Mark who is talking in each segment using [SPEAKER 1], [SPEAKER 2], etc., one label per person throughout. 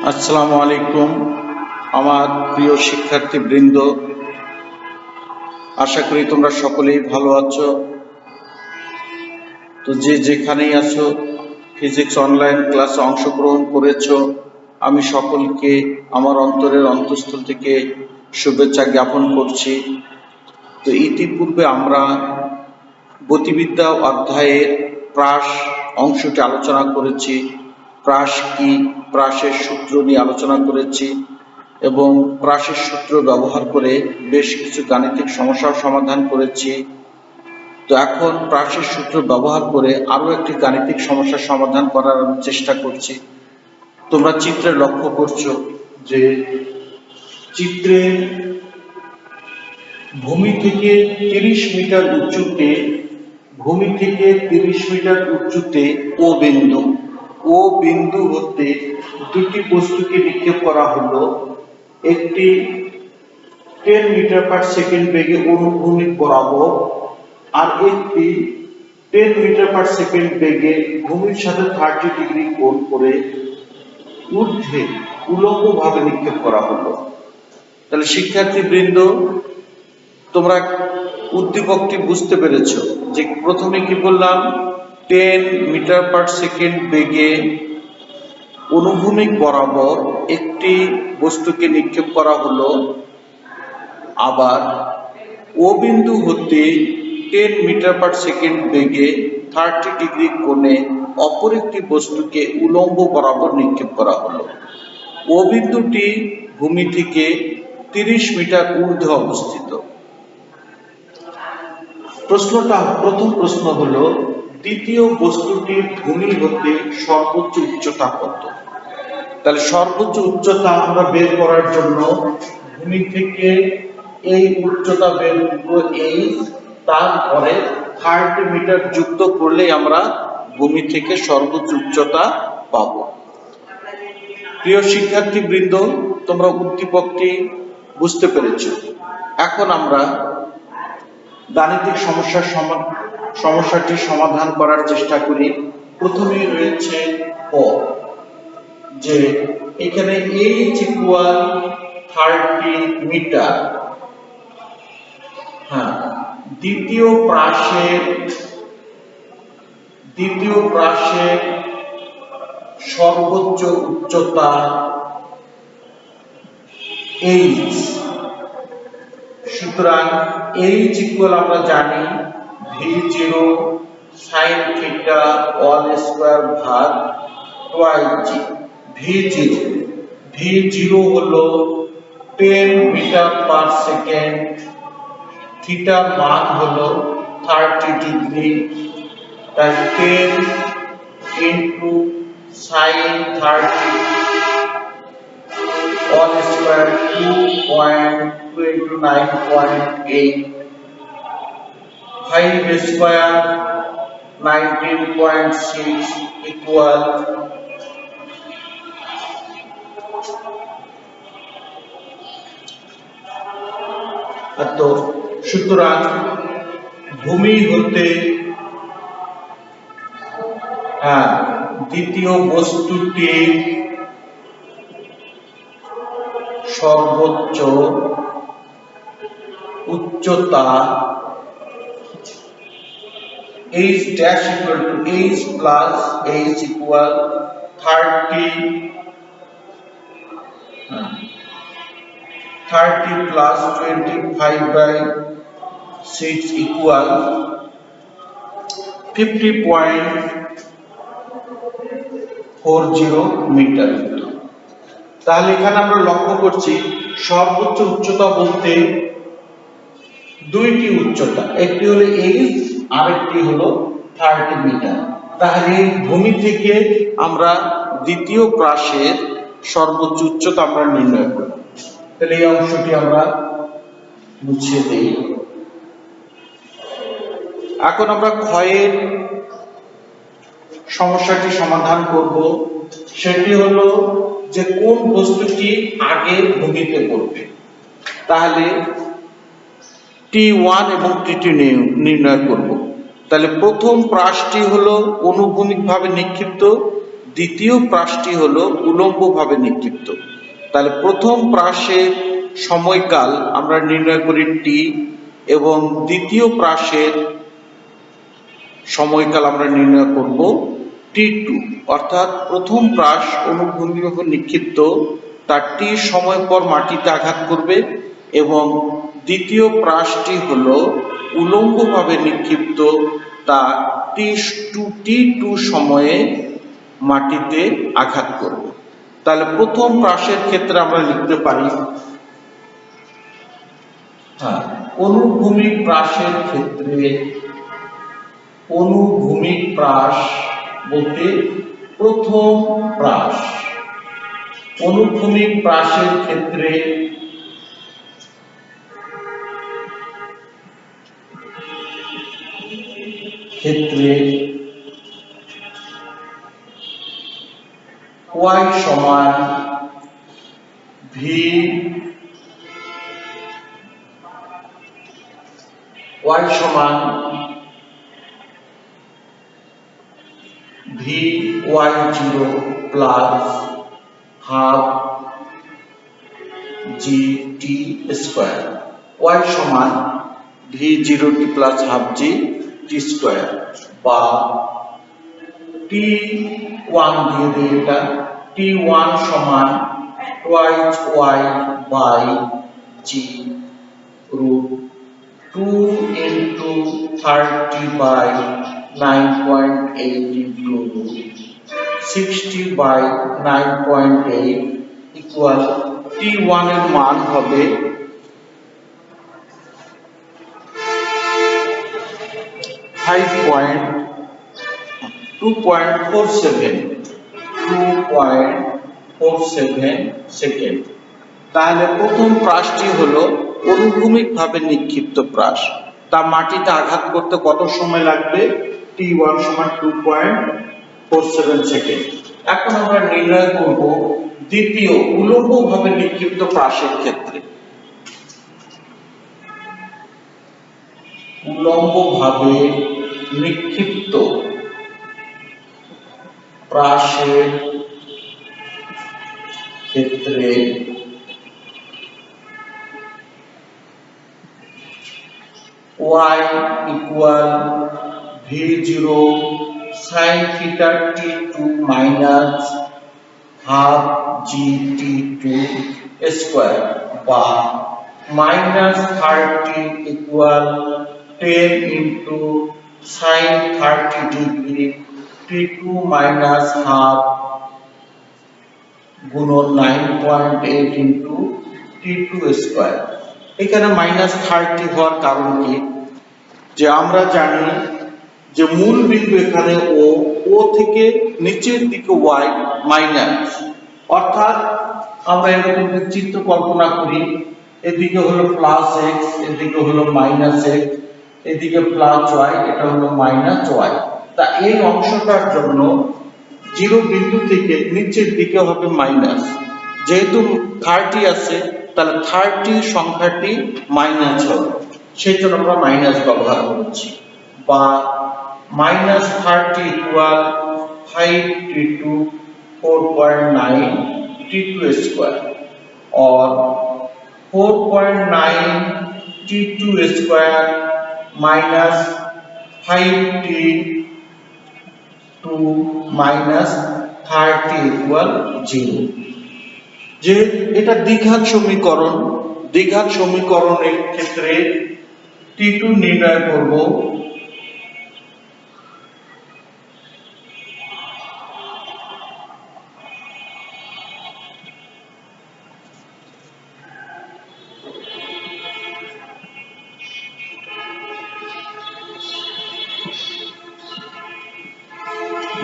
[SPEAKER 1] আসসালামু আলাইকুম আমার প্রিয় শিক্ষার্থীবৃন্দ, আশা করি তোমরা সকলেই ভালো আছো। তো যে যেখানেই আছো, ফিজিক্স অনলাইন ক্লাসে অংশগ্রহণ করেছো, আমি সকলকে আমার অন্তরের অন্তঃস্থল থেকে শুভেচ্ছা জ্ঞাপন করছি। তো ইতিপূর্বে আমরা গতিবিদ্যা অধ্যায়ের প্রাস অংশটি আলোচনা করেছি। প্রাস কি, প্রাসের সূত্র নিয়ে আলোচনা করেছি এবং প্রাসের সূত্র ব্যবহার করে বেশ কিছু গাণিতিক সমস্যার সমাধান করেছি। তো এখন প্রাসের সূত্র ব্যবহার করে আরো একটি গাণিতিক সমস্যার সমাধান করার চেষ্টা করছি। তোমরা চিত্রে লক্ষ্য করছো যে চিত্রে ভূমি থেকে 30 মিটার উঁচুতে ও বিন্দু হতে দুটি বস্তুকে নিক্ষেপ করা হলো। একটি 10 মিটার পার সেকেন্ড বেগে অনুভূমিক বরাবর আর একটি 10 মিটার পার সেকেন্ড বেগে ভূমির সাথে 30 ডিগ্রি কোণ করে ঊর্ধ্বে উল্লম্বভাবে নিক্ষেপ করা হলো। তাহলে শিক্ষার্থীবৃন্দ, তোমরা উদ্দীপকটি বুঝতে পেরেছো যে প্রথমে কি বললাম, 10 মিটার পার সেকেন্ড বেগে অনুভূমিক বরাবর একটি বস্তুকে নিক্ষেপ করা হলো, আবার ও বিন্দু হতে 10 মিটার পার সেকেন্ড বেগে 30 ডিগ্রি কোণে অপর একটি বস্তুকে উলম্ব বরাবর নিক্ষেপ করা হলো। ও বিন্দুটি ভূমি থেকে 30 মিটার ঊর্ধ্বে অবস্থিত। প্রথম প্রশ্ন হলো, দ্বিতীয় বস্তুটির ভূমি হতে সর্বোচ্চ উচ্চতা কত? তাহলে সর্বোচ্চ উচ্চতা আমরা বের করার জন্য ভূমি থেকে এই উচ্চতা বের করব h, তারপরে 30 মিটার যুক্ত করলেই আমরা ভূমি থেকে সর্বোচ্চ উচ্চতা পাব। প্রিয় শিক্ষার্থীবৃন্দ, তোমরা উদ্দীপকটি বুঝতে পেরেছ। এখন আমরা গাণিতিক সমস্যাটি সমাধান করার চেষ্টা করি। প্রথমেই রয়েছে ক, যে এখানে h ইকুয়াল 30 মিটার। দ্বিতীয় প্রাসের সর্বোচ্চ উচ্চতা h। সুতরাং h ইকুয়াল আমরা জানি v0 sin theta all square ভাগ টুয়াইস v0 হলো 10 মিটার পার সেকেন্ড, থিটার মান হলো 30 ডিগ্রি, তাই 10 into sin 30 all square 2.2 into 9.8, 5 square 19.6 equal তো সুতরাং ভূমি হতে দ্বিতীয় বস্তুটির সর্বোচ্চ উচ্চতা h dash equal to h plus h equal 30 plus 25/6 equal 50.40 meter. তাহলে এখানে আমরা লক্ষ্য করছি সর্বোচ্চ উচ্চতা বলতে দুইটি উচ্চতা, একটি হলো h আর একটি হলো 30 মিটার। তাহলে ভূমি থেকে আমরা দ্বিতীয় প্রাসের সর্বোচ্চ উচ্চতা আমরা নির্ণয় করব। তাহলে এই অংশটি আমরা মুছে দেই। এখন আমরা ক্ষয়ের সমস্যাটি সমাধান করব। সেটি হলো যে কোন বস্তুটি আগে ভূমিতে পড়বে। তাহলে T1 এবং T2 নির্ণয় করব। তাহলে প্রথম প্রাসটি হলো অনুভূমিকভাবে নিক্ষিপ্ত, দ্বিতীয় প্রাসটি হলো উলম্বভাবে নিক্ষিপ্ত। তাহলে প্রথম প্রাসের সময়কাল আমরা নির্ণয় করি টি, এবং দ্বিতীয় প্রাসের সময়কাল আমরা নির্ণয় করব T2, অর্থাৎ প্রথম প্রাস অনুভূমিকভাবে নিক্ষিপ্ত, তার টি সময় পর মাটিতে আঘাত করবে, এবং দ্বিতীয় প্রাসটি হলো উলম্বভাবে নিক্ষিপ্ত, তা T2 সময়ে মাটিতে আঘাত করবে। তাহলে প্রথম প্রাসের ক্ষেত্রে আমরা লিখতে পারি, অনুভূমিক প্রাসের ক্ষেত্রে, অনুভূমিক প্রাস বলতে প্রথম প্রাস, অনুভূমিক প্রাসের ক্ষেত্রে y সমান v সমান vy0 plus half gt square, y সমান v0t plus half gt square, বা t1 দিয়ে দিই, এটা t1 সমান twice y by g root 2 into 30 by 9.8 into 60 by 9.8 equal t1 এর মান হবে 2.47 সেকেন্ড। তাহলে প্রথম প্রাসটি হলো অনুভূমিকভাবে নিক্ষিপ্ত প্রাস, তা মাটিতে আঘাত করতে কত সময় লাগবে? t1 সমান 2.47 সেকেন্ড। এখন আমরা নির্ণয় করব দ্বিতীয় উলম্বভাবে নিক্ষিপ্ত প্রাসের ক্ষেত্রে। উলম্বভাবে নিক্ষিপ্ত প্রাসের ক্ষেত্রে y equal v0 sin theta t2 minus half gt2 square, বা minus 30 equal 10 into sin 30 degree t2 minus half গুণন 9.8 into t2 স্কয়ার। এখানে -30 হওয়ার কারণ কি? যে আমরা জানি যে মূল বিন্দু এখানে ও থেকে নিচের দিকে y মাইনাস, অর্থাৎ আমরা এরকম চিত্র কল্পনা করি, এদিকে হলো প্লাস x, এদিকে হলো মাইনাস x, এদিকে প্লাস y, এটা হলো মাইনাস y। তা এই অংশটার জন্য 0 বিন্দু থেকে নিচের দিকে হবে মাইনাস, যেহেতু 30 আছে তাহলে 30 সংখ্যাটি মাইনাস হবে, সেই জন্য আমরা মাইনাস ব্যবহার করছি, বা -30 ইকুয়াল 5 t2 4.9 t2 স্কয়ার, और 4.9 t2 square minus 5t2 minus 30 equal 0। যে এটা দ্বিঘাত সমীকরণ, দ্বিঘাত সমীকরণের ক্ষেত্রে t2 নির্ণয় করব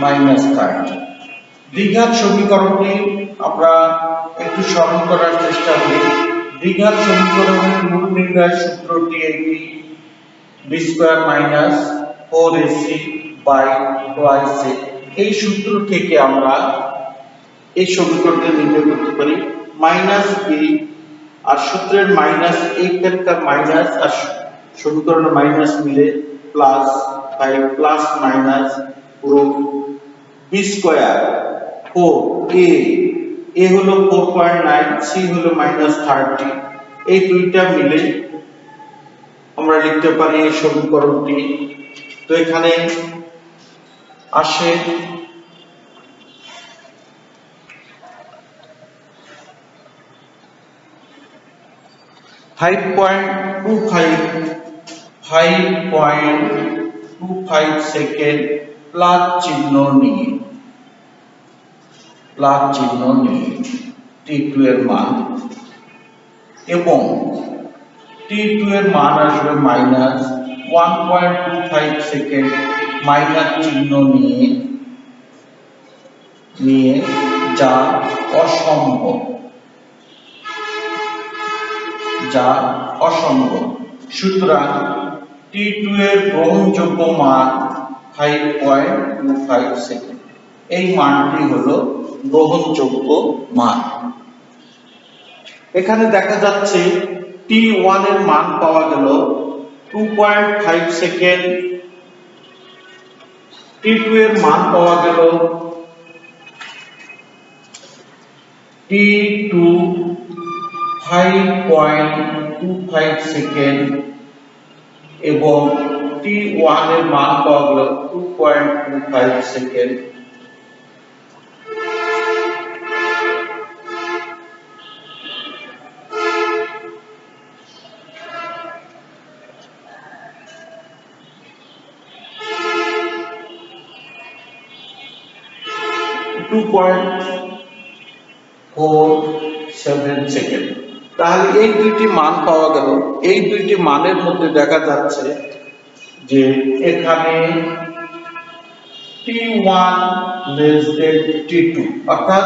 [SPEAKER 1] -30। দ্বিঘাত সমীকরণটি আমরা একটু সরল করার চেষ্টা করি। দ্বিঘাত সমীকরণের মূল নির্ণয়ের সূত্রটি এটি b square minus 4ac by twice a। এই সূত্র থেকে আমরা এই সমীকরণটি নির্ণয় করতে পারি মাইনাস b, আর সূত্রের মাইনাস এইখানকার মাইনাস আর সমীকরণের মাইনাস মিলে প্লাস 5 প্লাস মাইনাস পুরো b স্কয়ার 4 এ হলো 4.9, সি হলো -30। এই দুইটা মিলে আমরা লিখতে পারি এই সমীকরণটি। তো এখানে আসে 5.25 সেকেন্ড প্লাস চিহ্ন নিয়ে t2 এর মান, এবং t2 এর মান আসবে -1.25 সেকেন্ড মাইনাস চিহ্ন নিয়ে যা অসম্ভব। সুতরাং t2 এর গ্রহণযোগ্য মান 5.25 সেকেন্ড। এই মানটি হলো গ্রহণযোগ্য মান। এখানে দেখা যাচ্ছে t1 এর মান পাওয়া গেল 2.5 সেকেন্ড, t2 এর মান পাওয়া গেল t2 5.25 সেকেন্ড এবং t1 এর মান পাওয়া গেল 2.25 সেকেন্ড। তাহলে এই দুইটি মান পাওয়া গেল। এই দুইটি মানের মধ্যে দেখা যাচ্ছে যে এখানে t1 less than t2, অর্থাৎ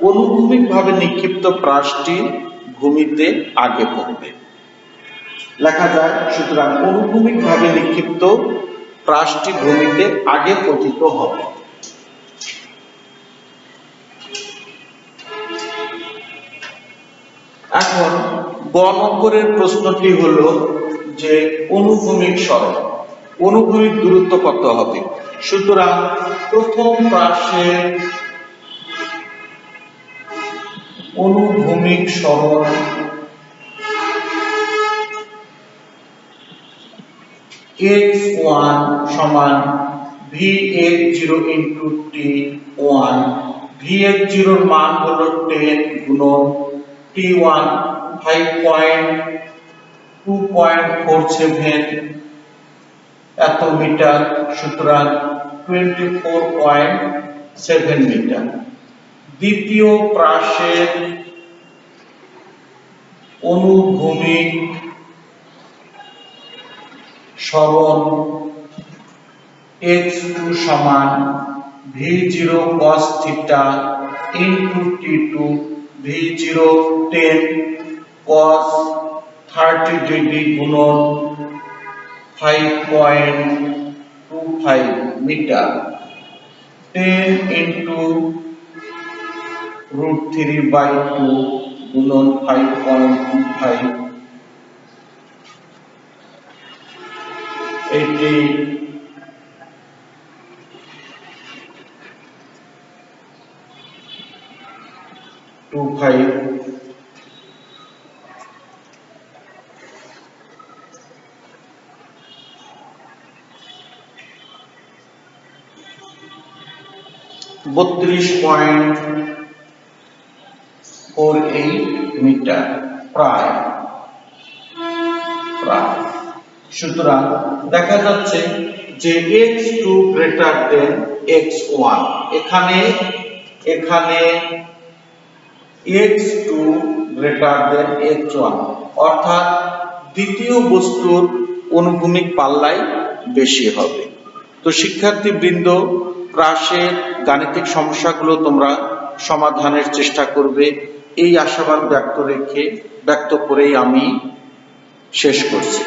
[SPEAKER 1] অনুভূমিকভাবে নিক্ষিপ্ত প্রাসটি ভূমিতে আগে পড়বে। লেখা যায়, সুতরাং অনুভূমিকভাবে নিক্ষিপ্ত প্রাসটি ভূমিতে আগে পতিত হবে। এখন গ নম্বরের প্রশ্নটি হলো যে অনুভূমিক সরণ, অনুভূমিক দূরত্ব কত হবে। সুতরাং প্রথম প্রাসের অনুভূমিক সরণ x1 সমান vx0 into t1। vx0 এর মান হলো 10 গুণন t1 5.247 এত মিটার, সুতরাং 24.7 মিটার। দ্বিতীয় প্রাসের অনুভূমিক সরণ x2 সমান v0 cos theta into t2। v0 10 cos 30 degree গুণন 5.25 মিটার। 10 into √3/2 গুণন 5.25, এটি 25। (32.48 মিটার প্রায়। সুতরাং দেখা যাচ্ছে যে x2 greater than x1, এখানে x2 greater than x1, অর্থাৎ দ্বিতীয় বস্তুর অনুভূমিক পাল্লাই বেশি হবে। তো শিক্ষার্থীবৃন্দ, প্রাসের গাণিতিক সমস্যাগুলো তোমরা সমাধানের চেষ্টা করবে, এই আশাবাদ ব্যক্ত করেই আমি শেষ করছি।